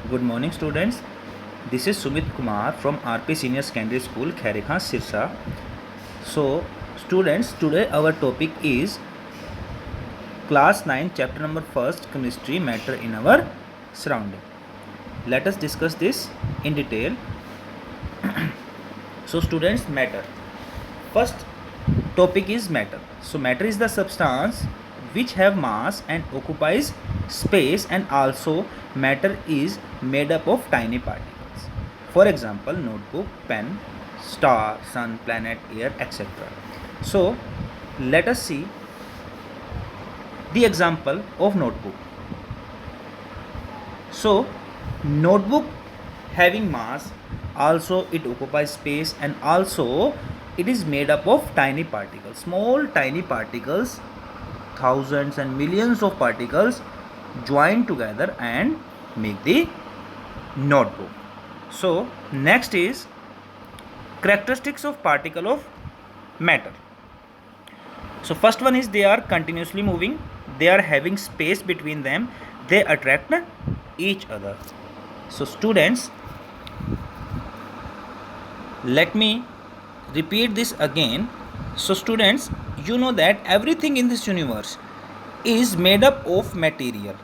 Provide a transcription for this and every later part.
Good morning, students. This is Sumit Kumar from RP Senior Secondary School, Khairikhan, Sirsa. So, students, today our topic is Class 9, Chapter number 1st, Chemistry, Matter in our Surrounding. Let us discuss this in detail. So, students, matter. First topic is matter. So, matter is the substance which have mass and occupies space, and also matter is made up of tiny particles. For example, notebook, pen, star, sun, planet, air, etc. So let us see the example of notebook. So notebook having mass, also it occupies space, and also it is made up of tiny particles, small tiny particles, thousands and millions of particles join together and make the notebook. So next is characteristics of particle of matter. So first one is they are continuously moving, they are having space between them, they attract each other. So students, let me repeat this again. So students, you know that everything in this universe is made up of material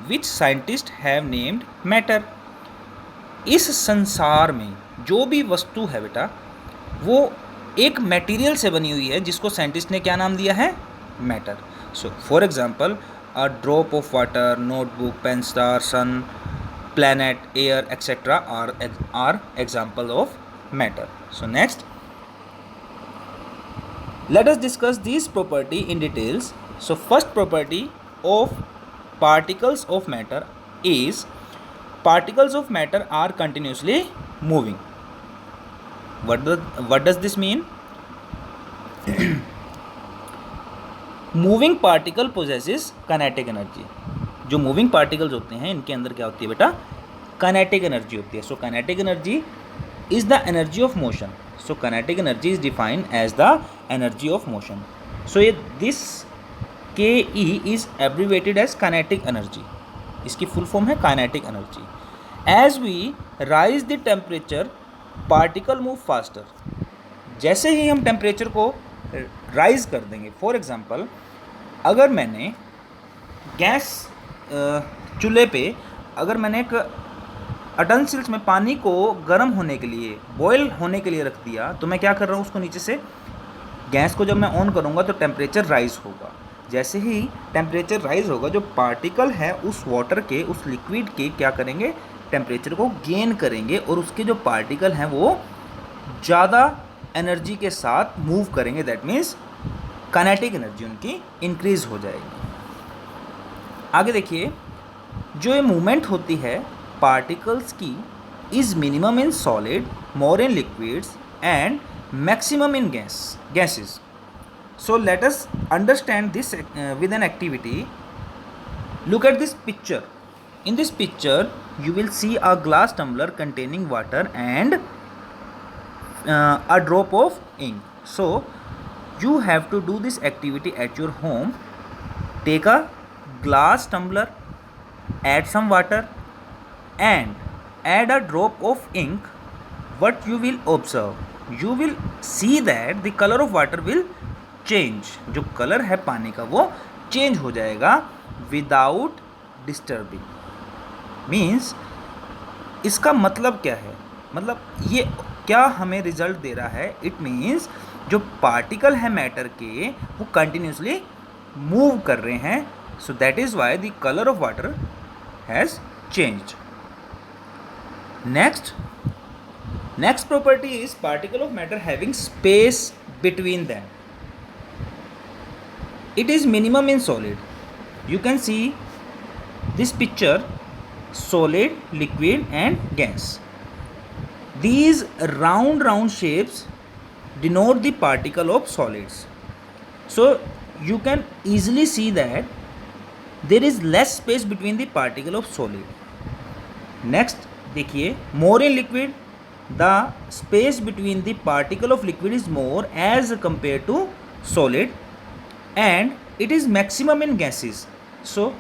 which scientists have named matter. इस संसार में जो भी वस्तु है बेटा वो एक मटेरियल से बनी हुई है जिसको साइंटिस्ट ने क्या नाम दिया है, matter. So for example a drop of water, notebook, pen, star, sun, planet, air, etc. are example of matter. So next, let us discuss these property in details. So first property of particles of matter is particles of matter are continuously moving. What does this mean? Moving particle possesses kinetic energy. जो moving particles होते हैं इनके अंदर क्या होती है बेटा, kinetic energy होती है. So kinetic energy is the energy of motion. So kinetic energy is defined as the energy of motion. So ये this K E is abbreviated as kinetic energy. इसकी फुल फॉर्म है kinetic energy. As we rise the temperature particle move faster. जैसे ही हम temperature को rise कर देंगे, for example अगर मैंने गैस चूल्हे पे अगर मैंने एक अटेंसिल्स में पानी को गर्म होने के लिए, बॉयल होने के लिए रख दिया, तो मैं क्या कर रहा हूँ, उसको नीचे से गैस को जब मैं ऑन करूँगा तो टेम्परेचर राइज होगा. जैसे ही टेम्परेचर राइज होगा, जो पार्टिकल है उस वाटर के, उस लिक्विड के क्या करेंगे, टेम्परेचर को गेन करेंगे और उसके जो पार्टिकल हैं वो ज़्यादा एनर्जी के साथ मूव करेंगे. दैट मीन्स काइनेटिक एनर्जी उनकी इंक्रीज हो जाएगी. आगे देखिए, जो ये मूवमेंट होती है पार्टिकल्स की is minimum in solid, more in liquids and maximum in gases. So let us understand this with an activity. Look at this picture. In this picture, you will see a glass tumbler containing water and a drop of ink. So, you have to do this activity at your home. Take a glass tumbler, add some water, and add a drop of ink. What you will observe? You will see that the color of water will change. जो color है पानी का वो change हो जाएगा without disturbing. Means इसका मतलब क्या है, मतलब ये क्या हमें रिजल्ट दे रहा है. इट मीन्स जो पार्टिकल है मैटर के वो कंटिन्यूसली मूव कर रहे हैं. So that is why the colour of water has changed. Next property is particle of matter having space between them. It is minimum in solid. You can see this picture, solid, liquid and gas. These round shapes denote the particle of solids. So you can easily see that there is less space between the particle of solid. Next देखिए, more in liquid, the space between the particle of liquid is more as compared to solid, and it is maximum in gases. So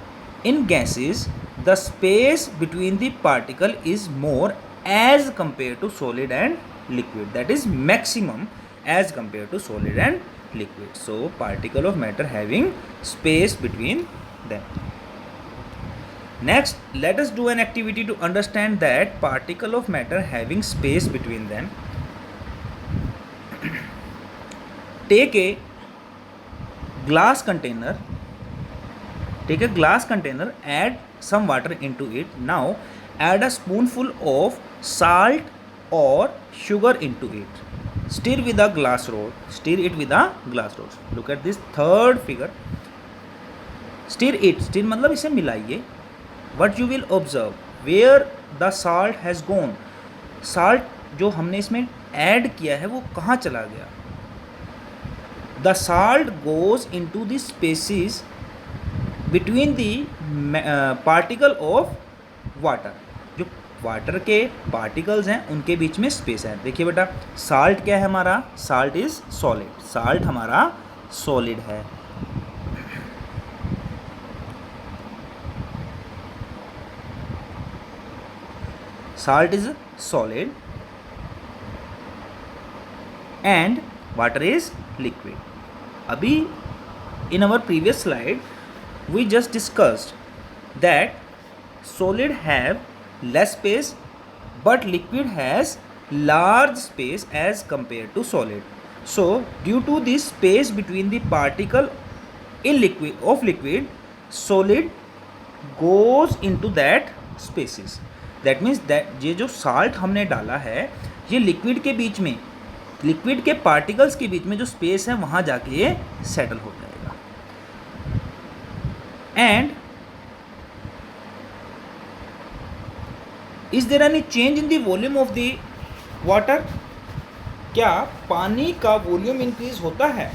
in gases the space between the particle is more as compare to solid and liquid, that is maximum as compare to solid and liquid. So particle of matter having space between them. Next, let us do an activity to understand that particle of matter having space between them. Take a glass container, add some water into it. Now add a spoonful of salt or sugar into it. Stir it with a glass rod. Look at this third figure. Stir मतलब इसे मिलाइए. What you will observe, where the salt has gone, salt जो हमने इसमें add किया है वो कहाँ चला गया. The salt goes into the spaces between the particle of water. जो वाटर के पार्टिकल्स हैं उनके बीच में स्पेस है. देखिए बेटा, साल्ट क्या है हमारा, साल्ट इज सॉलिड, साल्ट हमारा सॉलिड है. Salt is solid and water is liquid. अभी in our previous slide we just discussed that solid have less space but liquid has large space as compared to solid. So due to this space between the particle in liquid, solid goes into that spaces. That means that ये जो salt हमने डाला है ये liquid के बीच में, liquid के पार्टिकल्स के बीच में जो स्पेस है वहाँ जाके ये सेटल हो जाएगा. And is there any change in the volume of the water, क्या पानी का वॉल्यूम इंक्रीज होता है.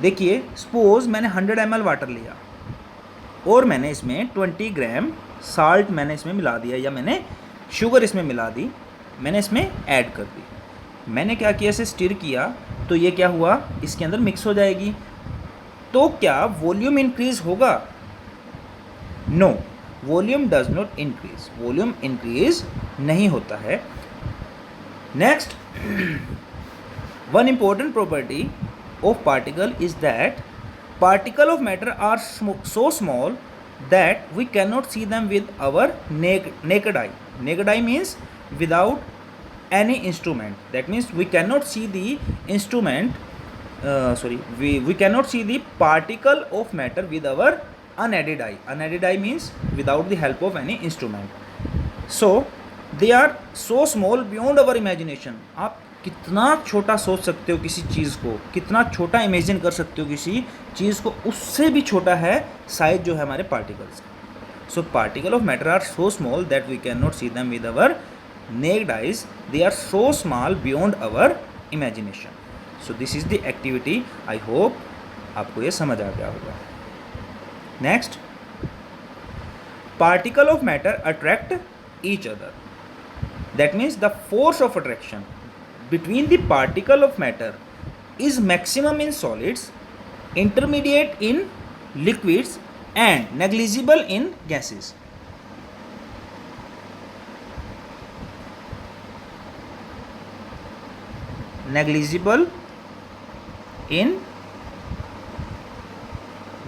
देखिए, सपोज मैंने 100 ml वाटर लिया और मैंने इसमें 20 ग्राम साल्ट मैंने इसमें मिला दिया, या मैंने शुगर इसमें मिला दी, मैंने इसमें ऐड कर दी. मैंने क्या किया, इसे स्टिर किया तो ये क्या हुआ, इसके अंदर मिक्स हो जाएगी. तो क्या वॉल्यूम इंक्रीज होगा? No, volume does not increase, volume increase नहीं होता है. Next, one important property of particle is that particle of matter are so small that we cannot see them with our naked eye. Naked eye means without any instrument. That means we cannot see the instrument, we cannot see the particle of matter with our unaided eye. Unaided eye means without the help of any instrument. So they are so small beyond our imagination. आप कितना छोटा सोच सकते हो किसी चीज़ को, कितना छोटा इमेजिन कर सकते हो किसी चीज़ को, उससे भी छोटा है साइज जो है हमारे पार्टिकल्स का. So particle of matter are so small that we can not see them with our naked eyes. They are so small beyond our imagination. So this is the activity. I hope आपको ये समझ आ गया होगा. Next, particle of matter attract each other. That means the force of attraction between the particle of matter is maximum in solids, intermediate in liquids and negligible in gases. Negligible in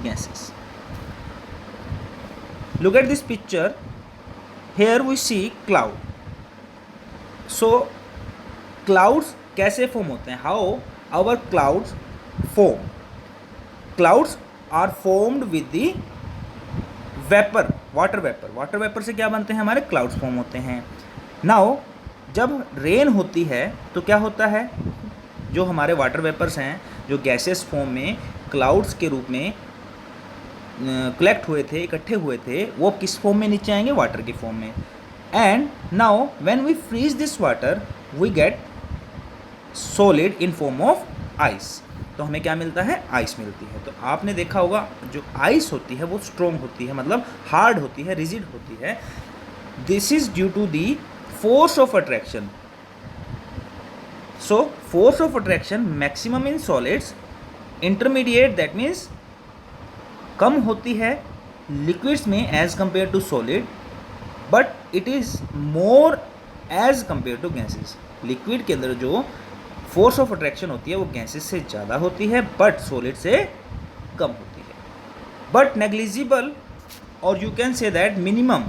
gases. Look at this picture. Here we see cloud. So clouds कैसे form होते हैं, how our clouds form. Clouds are formed with the vapour, water vapour. Water vapour से क्या बनते हैं, हमारे clouds form होते हैं. नाउ जब रेन होती है तो क्या होता है, जो हमारे वाटर वेपर्स हैं जो गैसेस फॉर्म में क्लाउड्स के रूप में कलेक्ट हुए थे, इकट्ठे हुए थे, वो किस फॉर्म में नीचे आएंगे, वाटर की फॉर्म में. And now when we freeze this water we get solid in form of ice. तो हमें क्या मिलता है, आइस मिलती है. तो आपने देखा होगा जो आइस होती है वो स्ट्रॉन्ग होती है, मतलब हार्ड होती है, रिजिड होती है. This is due to the force of attraction. So force of attraction maximum in solids, intermediate that means कम होती है लिक्विड्स में as compare to solid, but it is more as compare to gases. Liquid के अंदर जो force of attraction होती है वो गैसेस से ज़्यादा होती है, बट सॉलिड से कम होती है, बट नेग्लिजिबल, और you can say that minimum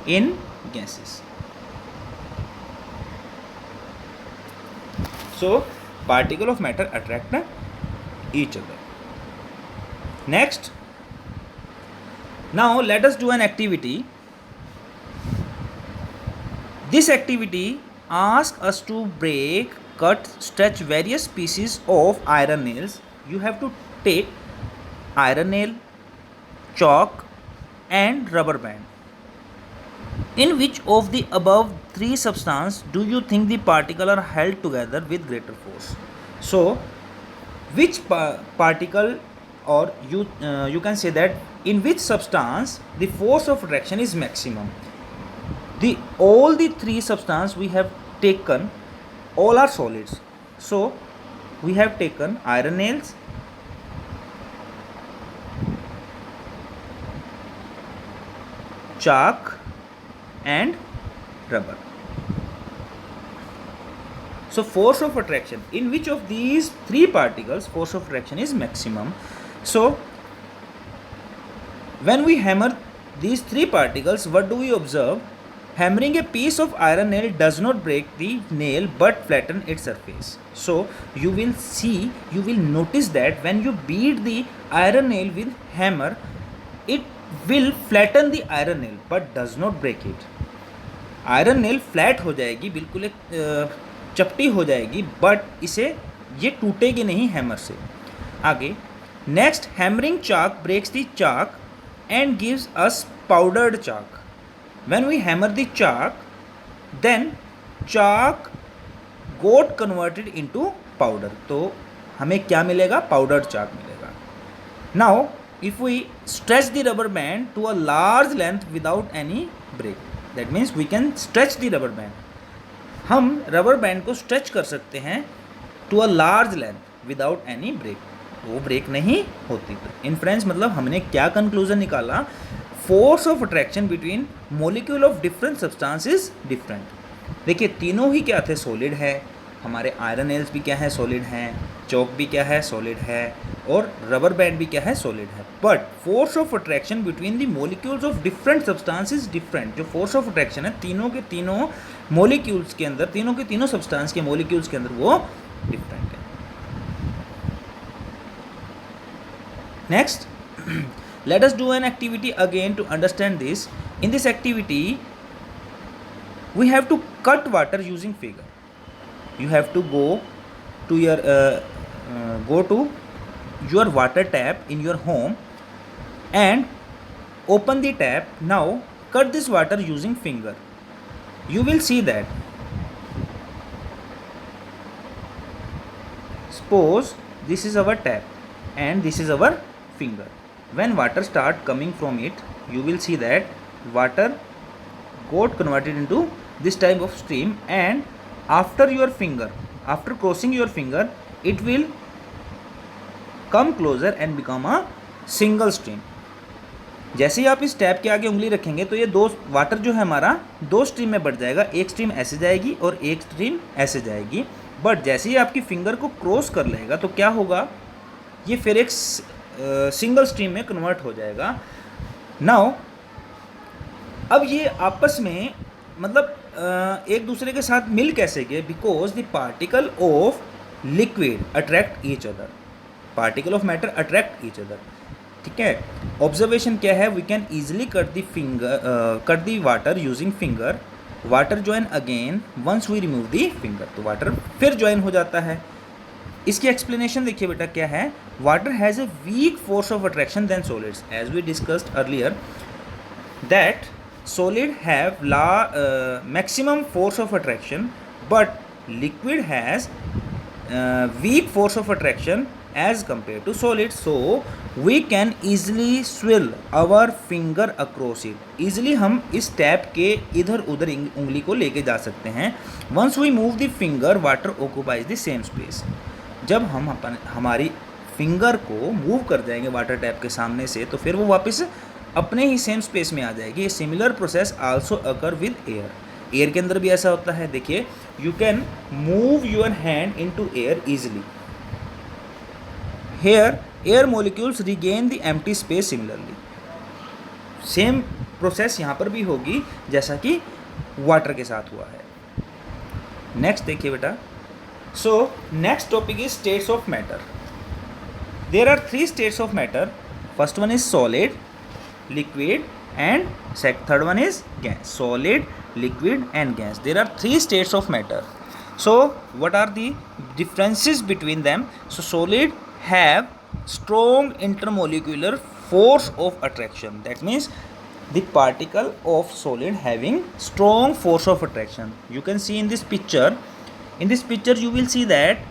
in gases. So particle of matter attract each other. Next, now let us do an activity. This activity asks us to break, cut, stretch various pieces of iron nails. You have to take iron nail, chalk and rubber band. In which of the above three substances do you think the particles are held together with greater force? So, which particle, or you can say that in which substance the force of attraction is maximum? All the three substances we have taken, all are solids. So, we have taken iron nails, chalk and rubber. So force of attraction, in which of these three particles force of attraction is maximum? So when we hammer these three particles, what do we observe? Hammering a piece of iron nail does not break the nail but flatten its surface. So you will notice that when you beat the iron nail with hammer, it will flatten the iron nail but does not break it. Iron nail flat हो जाएगी, बिल्कुल एक चपटी हो जाएगी, but ये टूटेगी नहीं hammer से. आगे next, hammering chalk breaks the chalk and gives us powdered chalk. When we hammer the chalk, then chalk got converted into powder. तो हमें क्या मिलेगा? पाउडर्ड चाक मिलेगा. Now if we stretch the rubber band to a large length without any break, that means we can stretch the rubber band. हम rubber band को stretch कर सकते हैं to a large length without any break, वो break नहीं होती. इन friends, मतलब हमने क्या कंक्लूजन निकाला? Force of attraction between molecule of different substance is different. देखिए, तीनों ही क्या थे? सॉलिड है. हमारे आयरन नेल्स भी क्या है? सॉलिड हैं. चौक भी क्या है? सॉलिड है. और रबर बैंड भी क्या है? सॉलिड है. But force of attraction between the molecules of different substance is different. जो फोर्स ऑफ अट्रैक्शन है तीनों के तीनों मोलिक्यूल्स के अंदर, तीनों के तीनों सब्सटेंस के मोलिक्यूल्स के अंदर, वो डिफरेंट है. Next, let us do an activity again to understand this. In this activity, we have to cut water using finger. You have to go to your water tap in your home and open the tap. Now cut this water using finger. You will see that, suppose this is our tap and this is our finger. When water start coming from it, you will see that water got converted into this type of stream, and after crossing your finger, it will come closer and become a single stream. जैसे ही आप इस tap के आगे उंगली रखेंगे तो ये दो वाटर जो है हमारा दो स्ट्रीम में बढ़ जाएगा. एक स्ट्रीम ऐसे जाएगी और एक स्ट्रीम ऐसे जाएगी. बट जैसे ही आपकी फिंगर को क्रॉस कर लेगा तो क्या होगा? ये फिर एक सिंगल स्ट्रीम में कन्वर्ट हो जाएगा. नाउ अब ये आपस में मतलब एक दूसरे के साथ मिल कैसे गए? Because the particle of liquid attract each other, particle of matter attract each other. ठीक है. ऑब्जर्वेशन क्या है? We can easily cut the water using finger. Water join again once we remove the finger. तो water फिर join हो जाता है. इसकी एक्सप्लेनेशन देखिए बेटा क्या है. Water has a weak force of attraction than solids, as we discussed earlier that solid have maximum force of attraction, but liquid has weak force of attraction as compared to solid. So we can easily swivel our finger across it. easily हम इस tap के इधर उधर उंगली को लेके जा सकते हैं. once we move the finger, water occupies the same space. जब हम हमारी फिंगर को मूव कर जाएंगे वाटर टैप के सामने से, तो फिर वो वापस अपने ही सेम स्पेस में आ जाएगी। ये similar process also occur with air. Air के अंदर भी ऐसा होता है। देखिए, you can move your hand into air easily. Here air molecules regain the empty space similarly. Same process यहाँ पर भी होगी जैसा कि वाटर के साथ हुआ है। नेक्स्ट देखिए बेटा, so next topic is states of matter. There are 3 states of matter. First one is solid, liquid and third one is gas. Solid, liquid and gas. There are 3 states of matter. So what are the differences between them? So solid have strong intermolecular force of attraction. That means the particle of solid having strong force of attraction. You can see in this picture. In this picture you will see that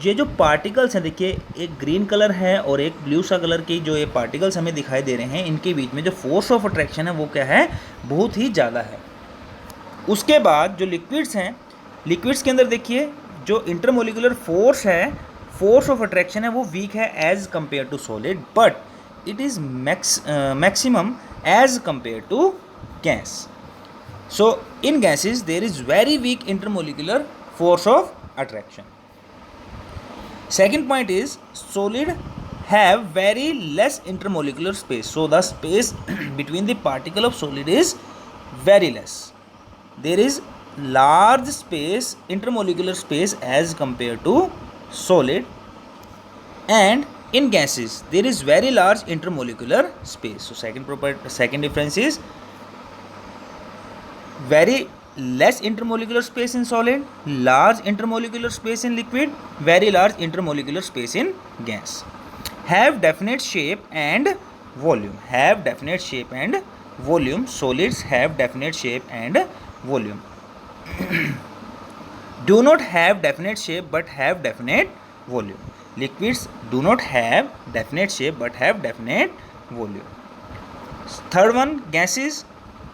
ये जो particles हैं, देखिए एक green colour है और एक blue सा colour की जो ये पार्टिकल्स हमें दिखाई दे रहे हैं, इनके बीच में जो फोर्स ऑफ अट्रैक्शन है वो क्या है, बहुत ही ज़्यादा है। उसके बाद जो लिक्विड्स हैं, लिक्विड्स के अंदर देखिए जो इंटरमोलिकुलर फोर्स है, फोर्स ऑफ अट्रैक्शन है, वो वीक है as compare to solid, but it is maximum as compare to gas. So in gases there is very weak intermolecular force of attraction. Second point is solid have very less intermolecular space. So the space between the particle of solid is very less. There is large space, intermolecular space as compared to solid, and in gases there is very large intermolecular space. So second difference is very less intermolecular space in solid, large intermolecular space in liquid, very large intermolecular space in gas. Have definite shape and volume. Have definite shape and volume. Solids have definite shape and volume. Do not have definite shape but have definite volume. Liquids do not have definite shape but have definite volume. Third one, gases,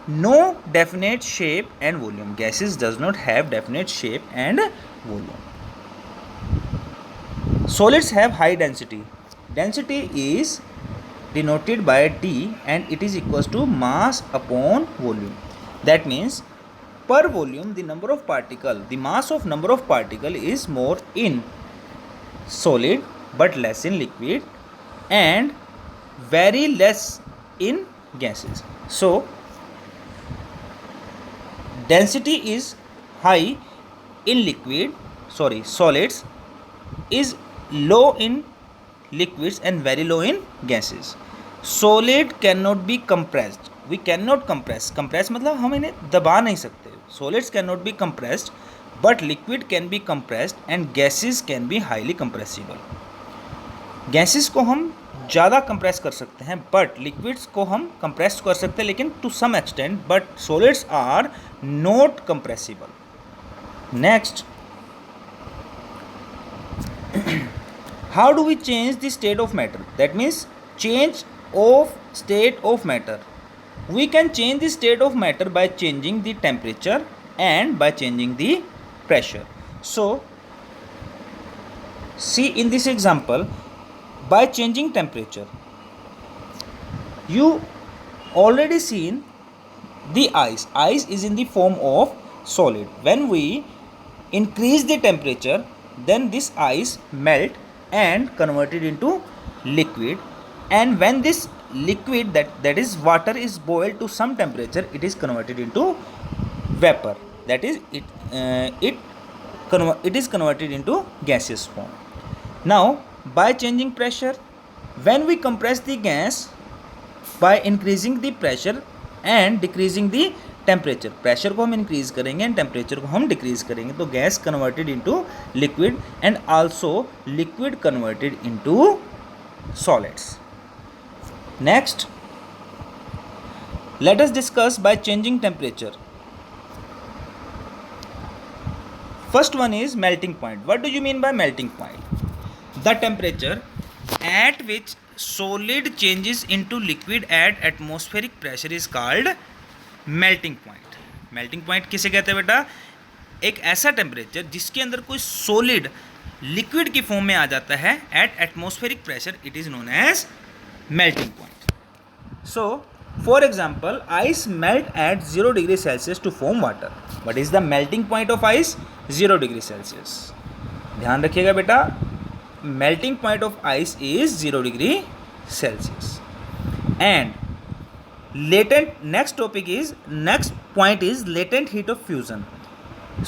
no definite shape and volume. Gases does not have definite shape and volume. Solids have high density. Density is denoted by D and it is equals to mass upon volume. That means per volume the number of particle, the mass of number of particle is more in solid but less in liquid and very less in gases. So density is high in solids, is low in liquids and very low in gases. Solid cannot be compressed. We cannot compress. Compress मतलब हम इन्हें दबा नहीं सकते. Solids cannot be compressed, but liquid can be compressed and gases can be highly compressible. Gases को हम ज़्यादा compress कर सकते हैं, बट लिक्विड्स को हम कंप्रेस कर सकते हैं लेकिन to some extent, but solids are not compressible. Next, how do we change the state of matter? That means change of state of matter. We can change the state of matter by changing the temperature and by changing the pressure. So, see in this example, by changing temperature, you already seen the ice. Ice is in the form of solid. When we increase the temperature, then this ice melt and converted into liquid, and when this liquid that is water is boiled to some temperature, it is converted into vapor. That is it is converted into gaseous form. Now by changing pressure, when we compress the gas by increasing the pressure and decreasing the temperature, pressure को हम increase करेंगे and temperature को हम decrease करेंगे, तो gas converted into liquid and also liquid converted into solids. Next, let us discuss by changing temperature. First one is melting point. What do you mean by melting point? The temperature at which solid changes into liquid at atmospheric pressure is called melting point. Melting point किसे कहते हैं बेटा? एक ऐसा temperature जिसके अंदर कोई solid liquid की फॉर्म में आ जाता है at atmospheric pressure, it is known as melting point. So for example, ice melt at 0 degree Celsius to form water. What is the melting point of ice? 0 degree Celsius. ध्यान रखिएगा बेटा, melting point of ice is 0 degree Celsius. And next point is latent heat of fusion.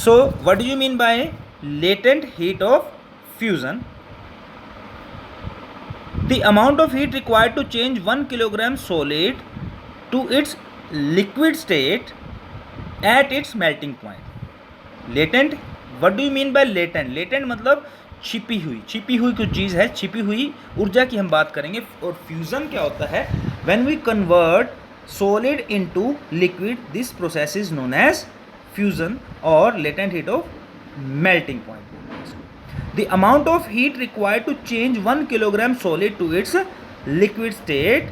So what do you mean by latent heat of fusion? The amount of heat required to change 1 kilogram solid to its liquid state at its melting point. Latent, what do you mean by latent? Latent मतलब छिपी हुई कुछ चीज़ है, छिपी हुई ऊर्जा की हम बात करेंगे. और फ्यूज़न क्या होता है? When we convert solid into liquid, this process is known as fusion or latent heat of melting point. The amount of heat required to change 1 kilogram solid to its liquid state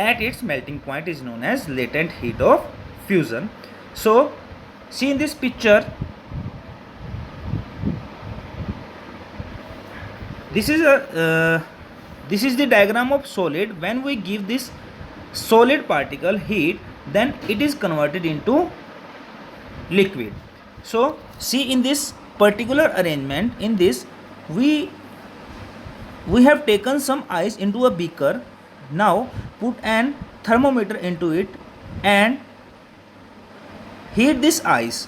at its melting point is known as latent heat of fusion. So see in this picture, this is the diagram of solid. When we give this solid particle heat, then it is converted into liquid. So see in this particular arrangement, in this we have taken some ice into a beaker. Now put an thermometer into it and heat this ice.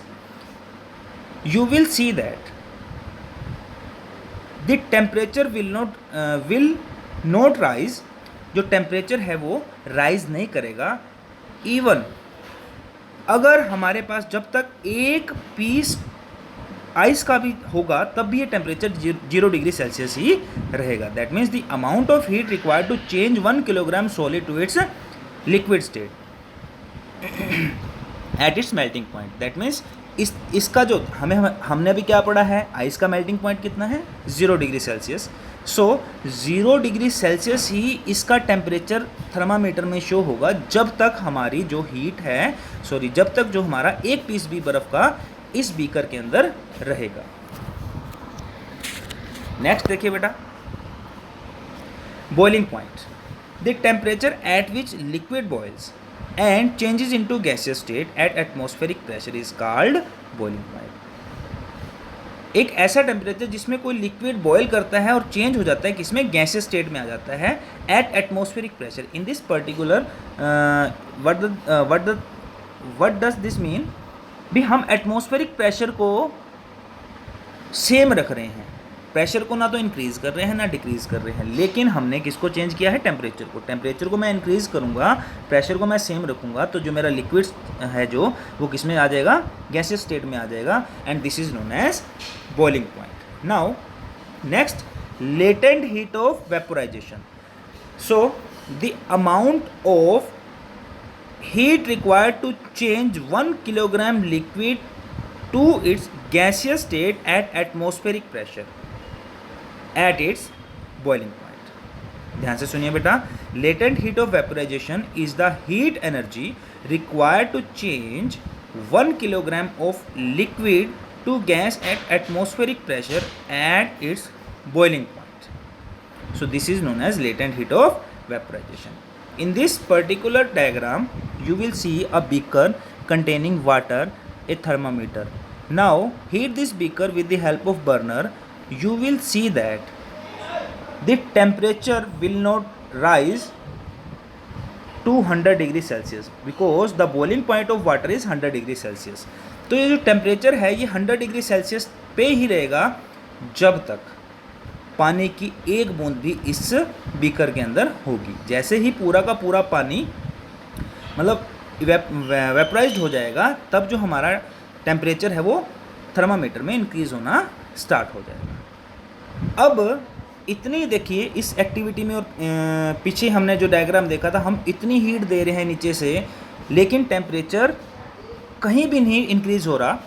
You will see that the temperature will not rise. जो temperature है वो rise नहीं करेगा. Even अगर हमारे पास जब तक एक पीस आइस का भी होगा तब भी ये टेम्परेचर 0 डिग्री सेल्सियस ही रहेगा. That means the amount of heat required to change 1 kilogram solid to its liquid state at its melting point. That means इसका जो हमने अभी क्या पढ़ा है, आइस का मेल्टिंग पॉइंट कितना है? 0 डिग्री सेल्सियस. सो 0 डिग्री सेल्सियस ही इसका टेम्परेचर थर्मामीटर में शो होगा जब तक हमारी जो हीट है, जब तक जो हमारा एक पीस भी बर्फ का इस बीकर के अंदर रहेगा. नेक्स्ट देखिए बेटा, boiling point. The temperature at which liquid boils and changes into gaseous state at atmospheric pressure is called boiling point. एक ऐसा टेम्परेचर जिसमें कोई लिक्विड बॉयल करता है और चेंज हो जाता है किसमें? गैसियस स्टेट में आ जाता है at atmospheric pressure. In this particular what does this mean? भी हम एटमॉस्फेरिक प्रेशर को सेम रख रहे हैं, प्रेशर को ना तो इंक्रीज़ कर रहे हैं ना डिक्रीज़ कर रहे हैं, लेकिन हमने किसको चेंज किया है? टेम्परेचर को. टेम्परेचर को मैं इंक्रीज़ करूँगा, प्रेशर को मैं सेम रखूँगा, तो जो मेरा लिक्विड है जो वो किस में आ जाएगा? गैसियस स्टेट में आ जाएगा. And this is known as boiling point. Now next, latent heat of vaporisation. So the amount of heat required to change 1 kilogram liquid to its gaseous state at atmospheric pressure at its boiling point. ध्यान से सुनिए बेटा, latent heat of vaporization is the heat energy required to change 1 kilogram of liquid to gas at atmospheric pressure at its boiling point. So this is known as latent heat of vaporization. In this particular diagram, you will see a beaker containing water, a thermometer. Now heat this beaker with the help of burner. You will see that the temperature will not rise to 100 degree Celsius because the boiling point of water is 100 degree Celsius. तो ये जो temperature है ये 100 degree Celsius पे ही रहेगा जब तक पानी की एक बूंद भी इस बीकर के अंदर होगी. जैसे ही पूरा का पूरा पानी मतलब वेपराइज्ड हो जाएगा तब जो हमारा टेम्परेचर है वो थर्मामीटर में इंक्रीज़ होना स्टार्ट हो जाएगा. अब इतनी देखिए इस एक्टिविटी में और पीछे हमने जो डायग्राम देखा था, हम इतनी हीट दे रहे हैं नीचे से, लेकिन टेम्परेचर कहीं भी नहीं इंक्रीज़ हो रहा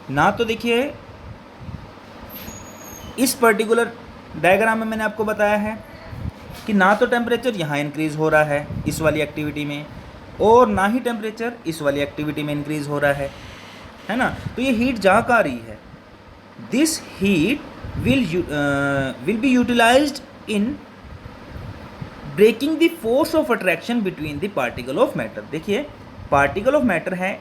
ना. तो देखिए इस पर्टिकुलर डायग्राम में मैंने आपको बताया है कि ना तो टेम्परेचर यहाँ इंक्रीज़ हो रहा है इस वाली एक्टिविटी में, और ना ही टेम्परेचर इस वाली एक्टिविटी में इंक्रीज़ हो रहा है ना. तो ये हीट जा का आ रही है, this heat will be utilized in breaking the force of attraction between the particle of matter. देखिए पार्टिकल ऑफ मैटर है,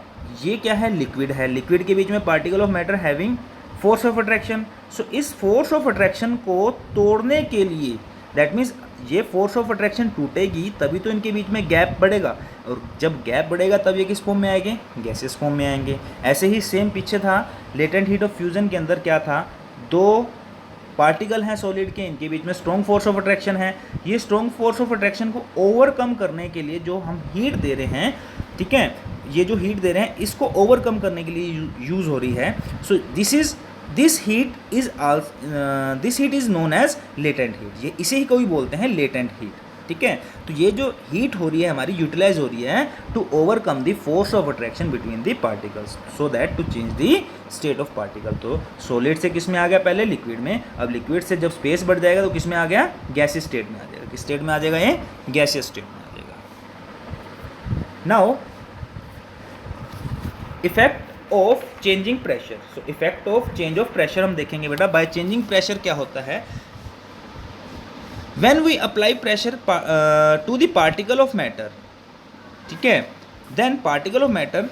ये क्या है, लिक्विड है, लिक्विड के बीच में particle of matter having force of attraction. So इस फोर्स ऑफ अट्रैक्शन को तोड़ने के लिए, दैट मीन्स ये फोर्स ऑफ अट्रैक्शन टूटेगी तभी तो इनके बीच में गैप बढ़ेगा, और जब गैप बढ़ेगा तब ये किस फॉर्म में आएंगे, गैसेस फॉर्म में आएंगे। ऐसे ही सेम पीछे था लेटेंट हीट ऑफ फ्यूजन के अंदर क्या था, दो पार्टिकल हैं सॉलिड के, इनके बीच में स्ट्रॉन्ग फोर्स ऑफ अट्रैक्शन है। ये स्ट्रॉन्ग फोर्स ऑफ अट्रैक्शन को ओवरकम करने के लिए जो हम हीट दे रहे हैं, ठीक है, ये जो हीट दे रहे हैं इसको ओवरकम करने के लिए यूज़ हो रही है। So this heat is known as latent heat. ये इसे ही कोई बोलते हैं लेटेंट हीट, ठीक है। तो ये जो हीट हो रही है हमारी यूटिलाइज हो रही है to overcome the force of attraction between the particles, so that to change the state of particle. तो सॉलिड से किस में आ गया, पहले लिक्विड में, अब लिक्विड से जब स्पेस बढ़ जाएगा तो किस में आ गया, गैसियस स्टेट में आ जाएगा। किस स्टेट में आ जाएगा, ये गैसियस स्टेट में आ जाएगा। Now effect of changing pressure. So effect of change of pressure हम देखेंगे बेटा। बाय चेंजिंग प्रेशर क्या होता है, when we apply pressure to the particle of matter, ठीक है, then particle of matter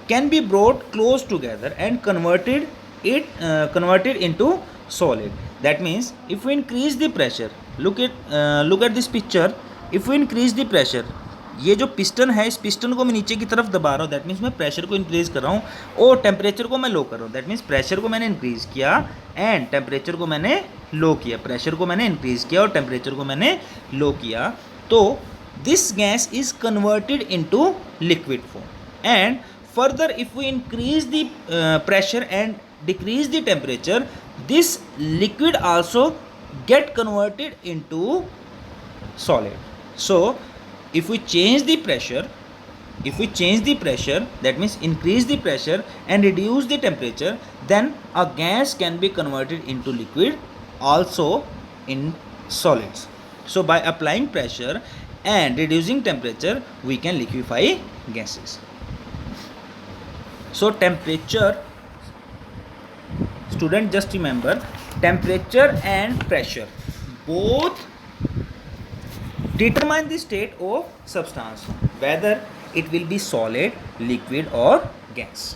can be brought close together and converted into solid. That means if we increase the pressure, look at this picture, if we increase the pressure, ये जो piston है इस piston को मैं नीचे की तरफ दबा रहा हूँ, दैट मीन्स मैं प्रेशर को इंक्रीज कर रहा हूँ और टेम्परेचर को मैं लो कर रहा हूँ। दैट मीन्स प्रेशर को मैंने इंक्रीज किया एंड टेम्परेचर को मैंने लो किया, प्रेशर को मैंने इंक्रीज किया और टेम्परेचर को मैंने लो किया, तो this gas is converted into liquid form. And further if we increase the pressure and decrease the temperature, this liquid also get converted into solid. So if we change the pressure, that means increase the pressure and reduce the temperature, then a gas can be converted into liquid also in solids. So by applying pressure and reducing temperature, we can liquefy gases. So temperature, student, just remember, temperature and pressure both determine the state of substance, whether it will be solid, liquid or gas.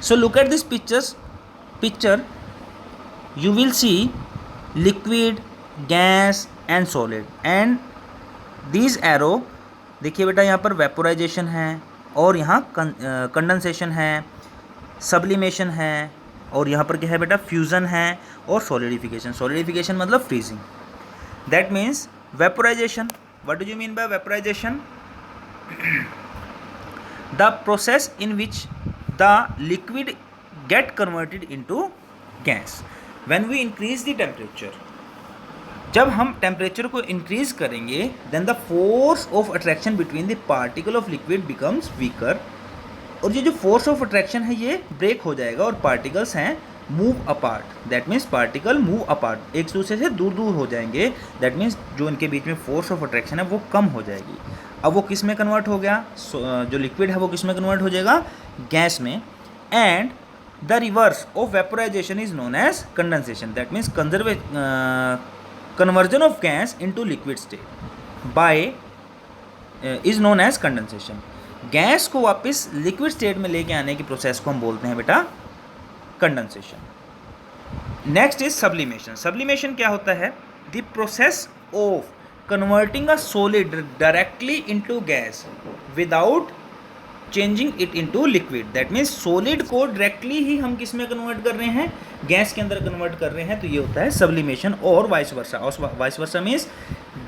So look at this picture, you will see liquid, gas and solid, and these arrow, देखिए बेटा यहाँ पर vaporisation है और यहाँ condensation है, sublimation है, और यहाँ पर क्या है बेटा, फ्यूज़न है और सॉलिडिफिकेशन। सॉलिडिफिकेशन मतलब freezing. That means vaporisation, what do you mean by vaporisation, the process in which the liquid get converted into gas when we increase the temperature. जब हम टेम्परेचर को इंक्रीज करेंगे, then the force of attraction between the particle of liquid becomes weaker, और ये जो force of attraction है ये break हो जाएगा और पार्टिकल्स हैं move apart. That means particle move apart, एक दूसरे से दूर दूर हो जाएंगे। दैट मीन्स जो इनके बीच में फोर्स ऑफ अट्रैक्शन है वो कम हो जाएगी। अब वो किस में कन्वर्ट हो गया, जो लिक्विड है वो किस में कन्वर्ट हो जाएगा, गैस में। And the reverse of vaporisation is known as condensation. That means conversion of gas into liquid state by is known as condensation. Gas को वापस लिक्विड स्टेट में लेके आने की प्रोसेस को हम बोलते हैं बेटा condensation. Next is sublimation. Sublimation क्या होता है, the process of converting a solid directly into gas without changing it into liquid. That means solid को डायरेक्टली ही हम किस में कन्वर्ट कर रहे हैं, गैस के अंदर कन्वर्ट कर रहे हैं, तो ये होता है सब्लिमेशन। और वाइस वर्सा, और vice versa means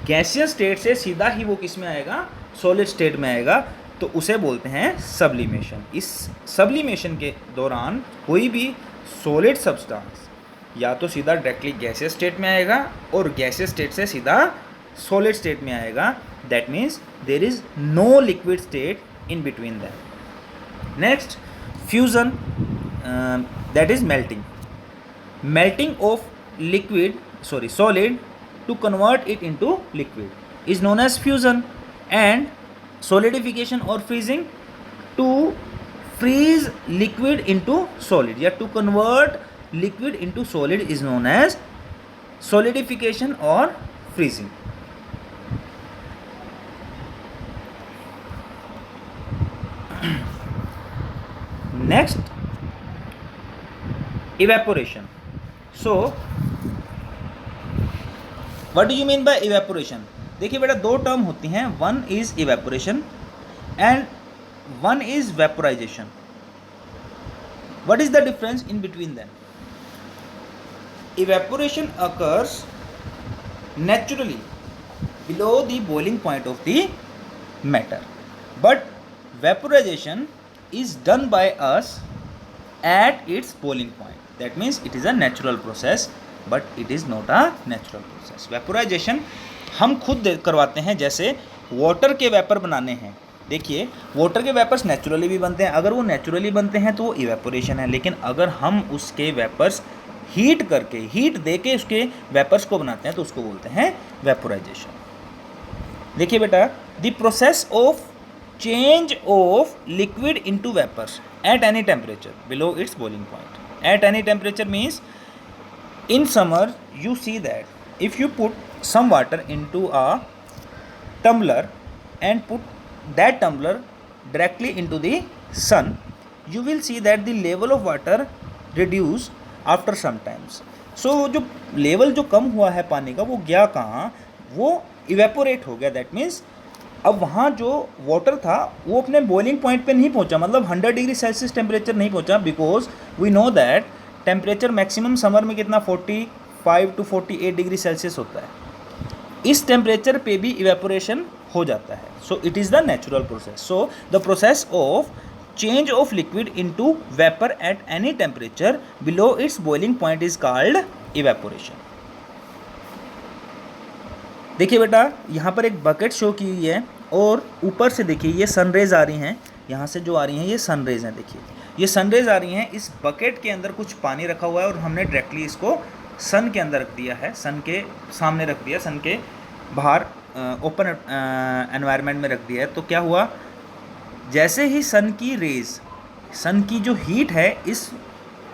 gaseous state से सीधा ही वो किस में आएगा, सॉलिड स्टेट में आएगा, तो उसे बोलते हैं सब्लिमेशन। इस सब्लिमेशन के दौरान कोई भी सॉलिड सब्सटेंस या तो सीधा डायरेक्टली गैसियस स्टेट में आएगा और गैसियस स्टेट से सीधा सॉलिड स्टेट में आएगा। That means there is no liquid state in between them. Next, fusion, that is melting of solid to convert it into liquid is known as fusion, and solidification or freezing to freeze liquid into solid, या to convert liquid into solid is known as solidification or freezing. Next, evaporation. So what do you mean by evaporation? देखिए बेटा, दो term होती हैं, one is evaporation and one is vaporisation. What is the difference in between them? Evaporation occurs naturally below the boiling point of the matter, but vaporization is done by us at its boiling point. That means it is a natural process, but it is not a natural process. Vaporization हम खुद करवाते हैं, जैसे water के vapour बनाने हैं. देखिए, water के वेपर्स नेचुरली भी बनते हैं, अगर वो नेचुरली बनते हैं तो वो इवेपोरेशन है. लेकिन अगर हम उसके वेपर्स हीट करके, हीट दे के उसके वेपर्स को बनाते हैं तो उसको बोलते हैं वेपोराइजेशन. देखिए बेटा, the process of change of liquid into vapours at any temperature below its boiling point. At any temperature means in summer you see that if you put some water into a tumbler and put that tumbler directly into the sun, you will see that the level of water reduce after some times. So जो level जो कम हुआ है पानी का वो गया कहाँ, वो इवेपोरेट हो गया. दैट मीन्स अब वहाँ जो वाटर था वो अपने बॉइलिंग पॉइंट पे नहीं पहुँचा, मतलब 100 डिग्री सेल्सियस टेम्परेचर नहीं पहुँचा, because we know that temperature maximum summer में कितना 45 to 48 डिग्री सेल्सियस होता है. इस टेम्परेचर पे भी इवेपोरेशन हो जाता है. So it is the natural process. So the process of change of liquid into vapour at any temperature below its boiling point is called evaporation. देखिए बेटा, यहाँ पर एक बकेट शो की हुई है और ऊपर से देखिए ये सनरेज आ रही हैं, यहाँ से जो आ रही हैं ये सनरेज हैं. देखिए ये सनरेज आ रही हैं, इस बकेट के अंदर कुछ पानी रखा हुआ है और हमने डायरेक्टली इसको सन के अंदर रख दिया है, सन के सामने रख दिया, सन के बाहर ओपन एनवायरनमेंट में रख दिया है. तो क्या हुआ, जैसे ही सन की रेज, सन की जो हीट है इस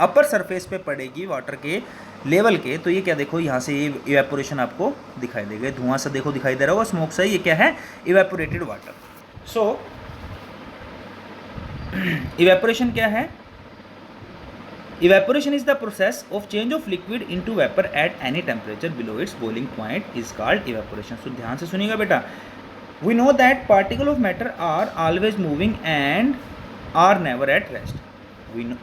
अपर सरफेस पे पड़ेगी वाटर के लेवल के, तो ये क्या देखो यहाँ से ये इवेपोरेशन आपको दिखाई देगा. धुआं सा देखो दिखाई दे रहा होगा, स्मोक सा, ये क्या है, इवेपोरेटेड वाटर. सो इवेपोरेशन क्या है? Evaporation is the process of change of liquid into vapour at any temperature below its boiling point is called evaporation. So ध्यान से सुनिएगा बेटा. We know that particle of matter are always moving and are never at rest. We know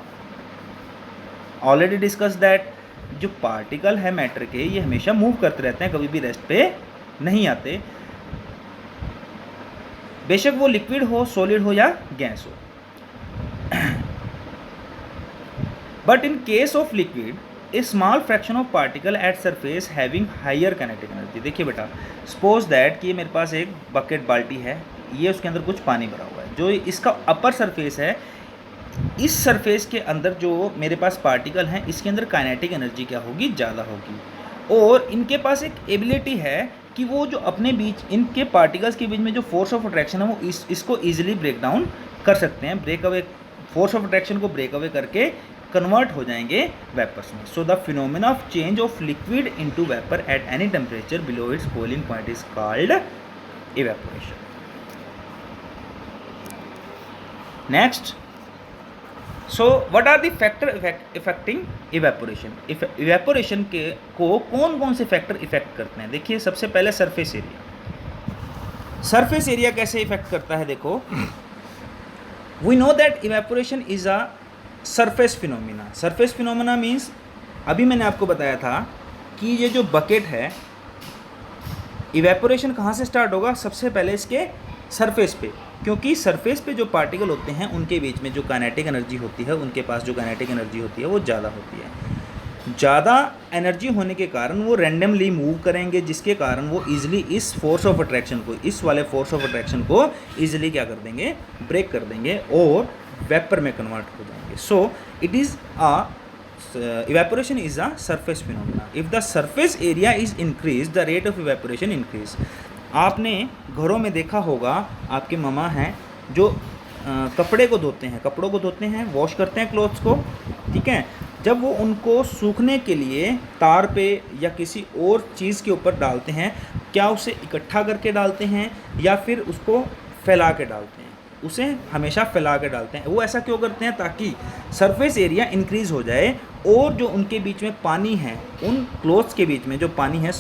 already discuss that जो particle है matter के, ये हमेशा move करते रहते हैं, कभी भी रेस्ट पे नहीं आते, बेशक वो लिक्विड हो, सॉलिड हो या गैस हो. But in case of liquid, a small fraction of particle at surface having higher kinetic energy. देखिए बेटा, suppose that कि ये मेरे पास एक बकेट बाल्टी है, ये उसके अंदर कुछ पानी भरा हुआ है, जो इसका अपर सरफेस है, इस सरफेस के अंदर जो मेरे पास पार्टिकल हैं इसके अंदर काइनेटिक एनर्जी क्या होगी, ज़्यादा होगी. और इनके पास एक एबिलिटी है कि वो जो अपने बीच, इनके पार्टिकल्स के बीच में जो फोर्स ऑफ अट्रैक्शन है वो इसको ईजिली ब्रेक डाउन कर सकते हैं. Break away, force of attraction को ब्रेक अवे करके कन्वर्ट हो जाएंगे वेपर्स में. So the phenomena of change of liquid into vapour at any temperature below its boiling point is called evaporation. Next, so what are the factor effecting evaporation. Evaporation के को कौन कौन से factor effect करते हैं? देखिए, सबसे पहले सरफेस एरिया. सरफेस एरिया कैसे इफेक्ट करता है? देखो, we know that evaporation is a surface phenomena. Surface phenomena means, अभी मैंने आपको बताया था कि ये जो बकेट है, इवेपोरेशन कहाँ से स्टार्ट होगा? सबसे पहले इसके सरफेस पे, क्योंकि सरफेस पे जो पार्टिकल होते हैं उनके बीच में जो काइनेटिक एनर्जी होती है, उनके पास जो काइनेटिक एनर्जी होती है वो ज़्यादा होती है. ज़्यादा एनर्जी होने के कारण वो रैंडमली मूव करेंगे, जिसके कारण वो ईजिली इस फोर्स ऑफ अट्रैक्शन को, इस वाले फोर्स ऑफ अट्रैक्शन को ईजिली क्या कर देंगे, ब्रेक कर देंगे और वेपर में कन्वर्ट हो जाएंगे. So it is evaporation is a surface phenomena. If the surface area is increased, the rate of evaporation increase. आपने घरों में देखा होगा, आपके ममा हैं जो कपड़े को धोते हैं, कपड़ों को धोते हैं, वॉश करते हैं क्लोथ्स को, ठीक है। जब वो उनको सूखने के लिए तार पे या किसी और चीज़ के ऊपर डालते हैं, क्या उसे इकट्ठा करके डालते हैं या फिर उसको फैला के डालते हैं? उसे हमेशा फैला के डालते हैं। वो ऐसा क्यों करते हैं? ताकि सरफेस एरिया इंक्रीज़ हो जाए और जो उनके बीच में पानी है, उन क्लोथ्स के बीच में जो पानी है,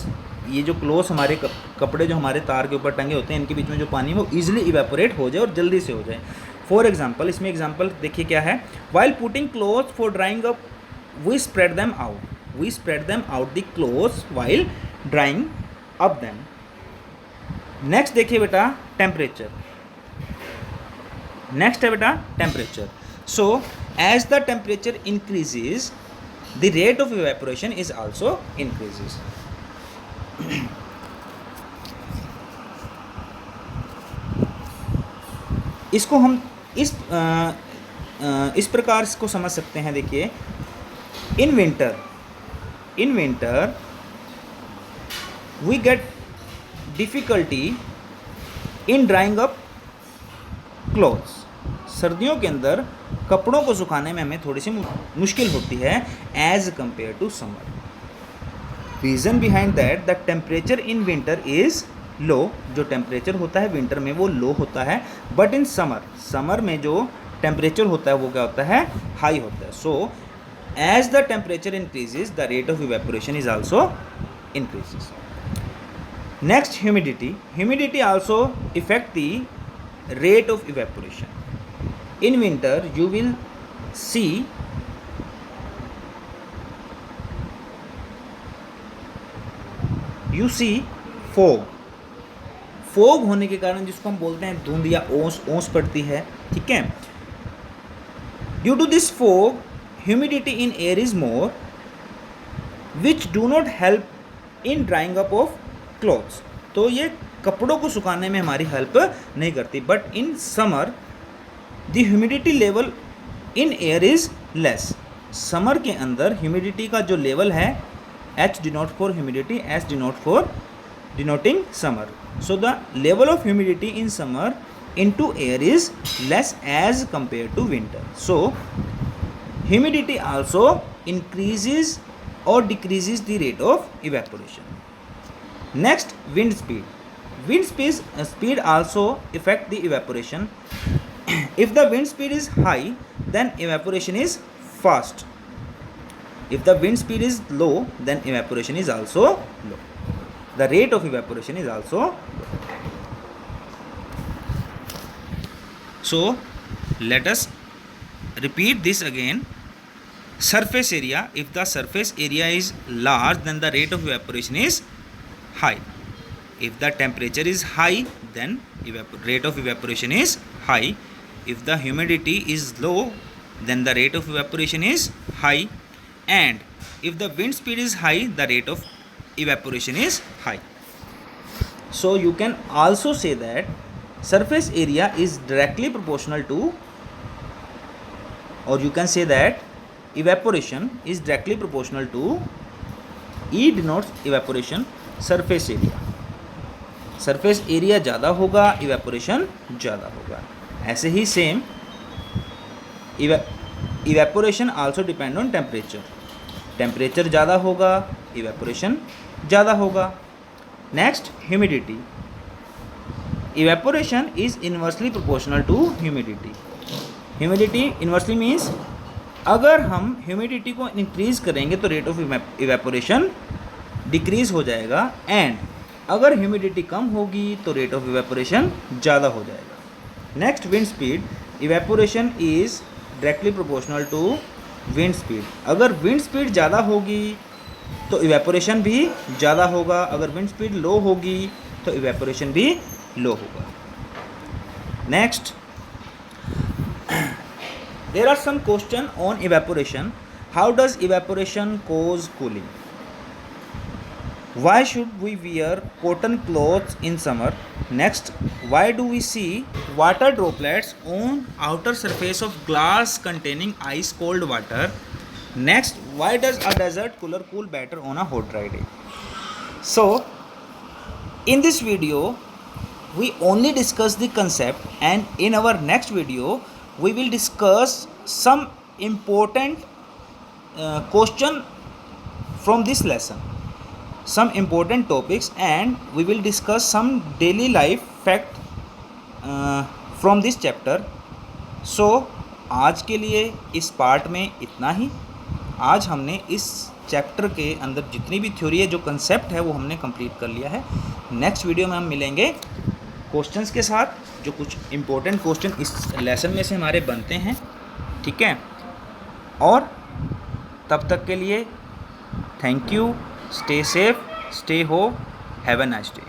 ये जो क्लोथ्स हमारे कपड़े जो हमारे तार के ऊपर टंगे होते हैं, इनके बीच में जो पानी है वो ईजिली इवेपोरेट हो जाए और जल्दी से हो जाए। फॉर एग्जाम्पल, इसमें एग्जाम्पल देखिए क्या है। While putting clothes for drying up we spread them out the clothes while drying up them. Next देखिए बेटा टेम्परेचर। नेक्स्ट है बेटा temperature. So as the temperature increases the rate of evaporation is also increases. इसको हम इस प्रकार इसको समझ सकते हैं। देखिए, in winter we get difficulty in drying up clothes. सर्दियों के अंदर कपड़ों को सुखाने में हमें थोड़ी सी मुश्किल होती है as compare to summer. Reason behind that the temperature in winter is low. जो टेम्परेचर होता है विंटर में वो लो होता है, बट इन समर में जो टेम्परेचर होता है वो क्या होता है? हाई होता है। So as the temperature increases the rate of evaporation is also increases. Next humidity also effect the rate of evaporation. In winter you will see fog होने के कारण, जिसको हम बोलते हैं धुंध या ओस पड़ती है, ठीक है। Due to this fog humidity in air is more which do not help in drying up of clothes. तो ये कपड़ों को सुखाने में हमारी हेल्प नहीं करती। But in summer the humidity level in air is less. Summer के अंदर ह्यूमिडिटी का जो लेवल है, H denote for humidity, S denote for denoting summer. So the level of humidity in summer into air is less as compared to winter. So humidity also increases or decreases the rate of evaporation. Next, wind speed. Speed also affect the evaporation. If the wind speed is high, then evaporation is fast. If the wind speed is low, then evaporation is also low. The rate of evaporation is also low. So let us repeat this again. Surface area. If the surface area is large, then the rate of evaporation is high. If the temperature is high, then rate of evaporation is high. If the humidity is low, then the rate of evaporation is high. And if the wind speed is high, the rate of evaporation is high. So you can also say that surface area is directly proportional to, or you can say that evaporation is directly proportional to, E denotes evaporation, surface area. surface area ज़्यादा होगा, evaporation ज़्यादा होगा। ऐसे ही same evaporation also depend on temperature. Temperature ज़्यादा होगा, evaporation ज़्यादा होगा। Next, humidity. Evaporation is inversely proportional to humidity. Humidity inversely means अगर हम ह्यूमिडिटी को इंक्रीज़ करेंगे तो रेट ऑफ इवेपोरेशन डिक्रीज़ हो जाएगा, एंड अगर ह्यूमिडिटी कम होगी तो रेट ऑफ इवेपोरेशन ज़्यादा हो जाएगा। Next, wind speed. Evaporation is directly proportional to wind speed. अगर विंड स्पीड ज़्यादा होगी तो इवेपोरेशन भी ज़्यादा होगा, अगर विंड स्पीड लो होगी तो इवेपोरेशन भी लो होगा। Next, there are some question on evaporation. How does evaporation cause cooling? Why should we wear cotton clothes in summer? Next, why do we see water droplets on outer surface of glass containing ice cold water? Next, why does a desert cooler cool better on a hot dry day? So, in this video, we only discuss the concept, and in our next video we will discuss some important question from this lesson, some important topics, and we will discuss some daily life fact from this chapter. So आज के लिए इस part में इतना ही। आज हमने इस chapter के अंदर जितनी भी थ्योरी है, जो कंसेप्ट है, वो हमने कंप्लीट कर लिया है। नेक्स्ट वीडियो में हम मिलेंगे क्वेश्चंस के साथ, जो कुछ इम्पोर्टेंट क्वेश्चन इस लेसन में से हमारे बनते हैं, ठीक है। और तब तक के लिए thank you, stay safe, stay home, have a nice day.